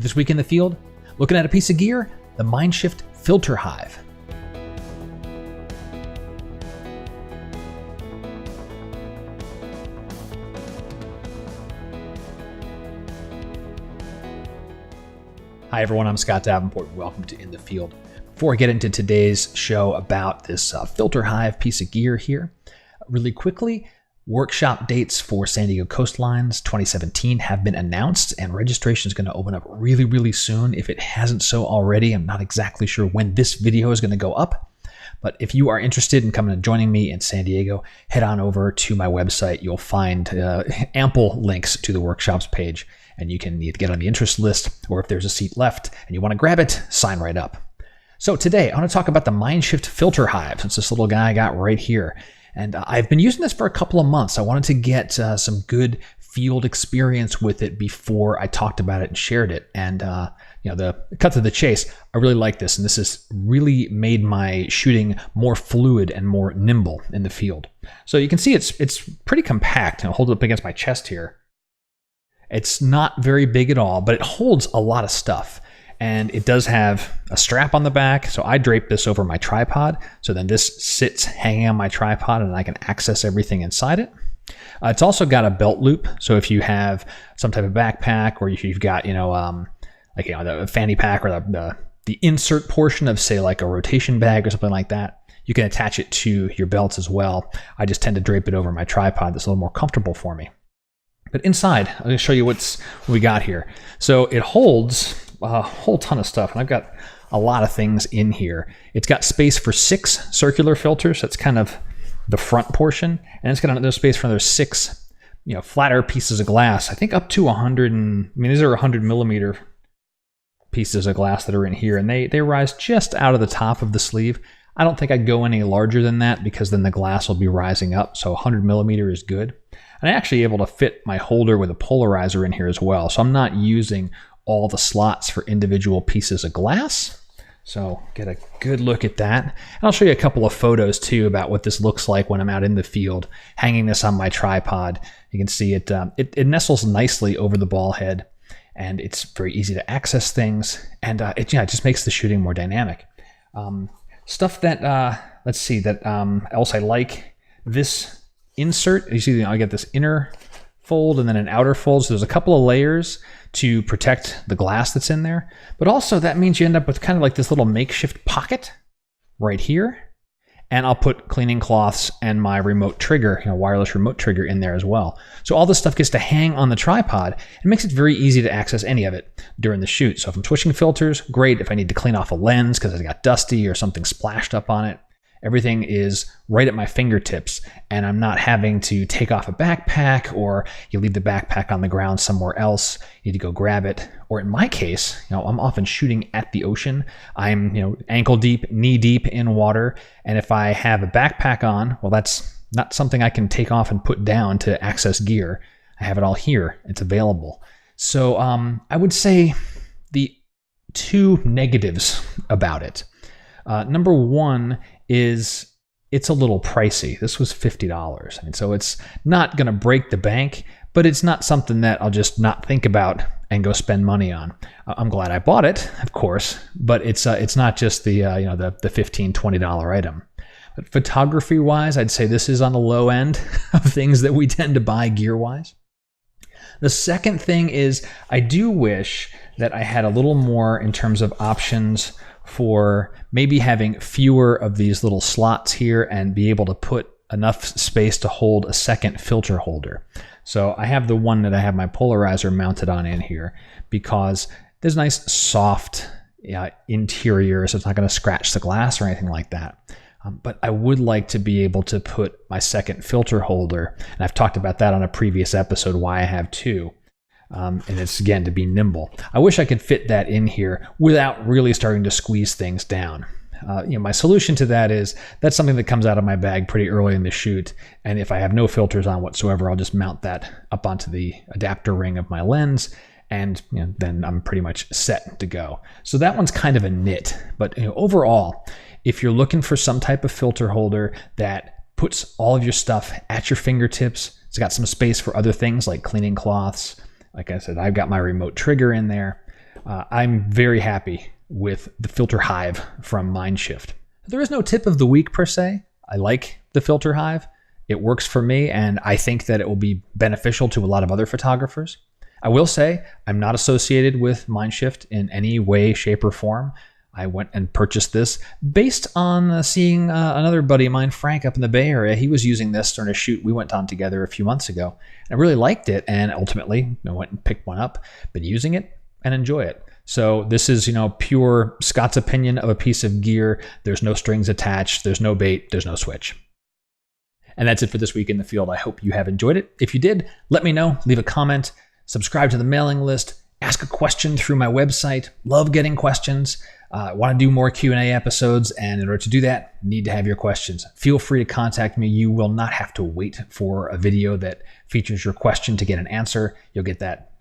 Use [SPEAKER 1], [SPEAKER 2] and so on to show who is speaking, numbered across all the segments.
[SPEAKER 1] This week in the field, looking at a piece of gear, the Mindshift Filter Hive. Hi everyone, I'm Scott Davenport and welcome to In the Field. Before I get into today's show about this Filter Hive piece of gear here, really quickly, workshop dates for San Diego Coastlines 2017 have been announced and registration is going to open up really soon. If it hasn't so already, I'm not exactly sure when this video is going to go up. But if you are interested in coming and joining me in San Diego, head on over to my website. You'll find ample links to the workshops page, and you can either get on the interest list, or if there's a seat left and you want to grab it, sign right up. So today, I want to talk about the Mindshift Filter Hive. It's this little guy I got right here. And I've been using this for a couple of months. I wanted to get some good field experience with it before I talked about it and shared it. And the cut to the chase, I really like this. And this has really made my shooting more fluid and more nimble in the field. So you can see it's pretty compact. I'll hold it up against my chest here. It's not very big at all, but it holds a lot of stuff. And it does have a strap on the back, so I drape this over my tripod. So then this sits hanging on my tripod and I can access everything inside it. It's also got a belt loop, so if you have some type of backpack, or if you've got the fanny pack, or the insert portion of, say, like a rotation bag or something like that, you can attach it to your belts as well. I just tend to drape it over my tripod. That's a little more comfortable for me. But inside, I'm going to show you what we got here. So it holds a whole ton of stuff, and I've got a lot of things in here. It's got space for 6 circular filters. That's kind of the front portion, and it's got another space for another 6, flatter pieces of glass. I think up to 100, these are 100 millimeter pieces of glass that are in here, and they rise just out of the top of the sleeve. I don't think I'd go any larger than that because then the glass will be rising up. So 100 millimeter is good. And I'm actually able to fit my holder with a polarizer in here as well. So I'm not using all the slots for individual pieces of glass. So get a good look at that. And I'll show you a couple of photos too about what this looks like when I'm out in the field, hanging this on my tripod. You can see it nestles nicely over the ball head, and it's very easy to access things. And it just makes the shooting more dynamic. Stuff that, else I like, this insert. You see, I get this inner fold and then an outer fold. So there's a couple of layers to protect the glass that's in there. But also that means you end up with kind of like this little makeshift pocket right here. And I'll put cleaning cloths and my remote trigger, wireless remote trigger in there as well. So all this stuff gets to hang on the tripod. It makes it very easy to access any of it during the shoot. So if I'm switching filters, great. If I need to clean off a lens because it got dusty or something splashed up on it, everything is right at my fingertips, and I'm not having to take off a backpack, or you leave the backpack on the ground somewhere else. You need to go grab it. Or in my case, I'm often shooting at the ocean. I'm, ankle deep, knee deep in water. And if I have a backpack on, well, that's not something I can take off and put down to access gear. I have it all here. It's available. So I would say the 2 negatives about it. Number 1 is it's a little pricey. This was $50. So it's not going to break the bank, but it's not something that I'll just not think about and go spend money on. I'm glad I bought it, of course, but it's not just the $15, $20 item. But photography wise, I'd say this is on the low end of things that we tend to buy gear wise. The second thing is I do wish that I had a little more in terms of options for maybe having fewer of these little slots here and be able to put enough space to hold a second filter holder. So I have the one that I have my polarizer mounted on in here because there's nice soft interior, so it's not going to scratch the glass or anything like that. But I would like to be able to put my second filter holder, and I've talked about that on a previous episode, why I have 2. And it's, again, to be nimble. I wish I could fit that in here without really starting to squeeze things down. My solution to that is that's something that comes out of my bag pretty early in the shoot. And if I have no filters on whatsoever, I'll just mount that up onto the adapter ring of my lens, and then I'm pretty much set to go. So that one's kind of a nit. But overall, if you're looking for some type of filter holder that puts all of your stuff at your fingertips, it's got some space for other things like cleaning cloths. Like I said, I've got my remote trigger in there. I'm very happy with the filter Hive from Mindshift. There is no tip of the week per se. I like the filter Hive. It works for me, and I think that it will be beneficial to a lot of other photographers. I will say I'm not associated with Mindshift in any way, shape, or form. I went and purchased this based on seeing another buddy of mine, Frank, up in the Bay Area. He was using this during a shoot we went on together a few months ago. And I really liked it, and ultimately I went and picked one up, been using it and enjoy it. So this is, pure Scott's opinion of a piece of gear. There's no strings attached. There's no bait. There's no switch. And that's it for this week in the field. I hope you have enjoyed it. If you did, let me know. Leave a comment. Subscribe to the mailing list. Ask a question through my website. Love getting questions. I want to do more Q&A episodes, and in order to do that, need to have your questions. Feel free to contact me. You will not have to wait for a video that features your question to get an answer. You'll get that,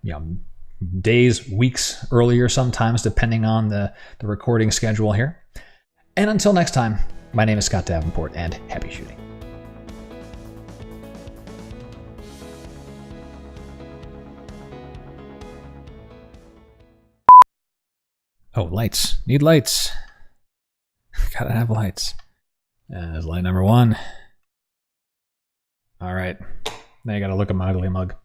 [SPEAKER 1] days, weeks earlier sometimes, depending on the recording schedule here. And until next time, my name is Scott Davenport, and happy shooting. Oh, lights. Need lights. Gotta have lights. There's light number one. All right. Now you gotta look at my ugly mug.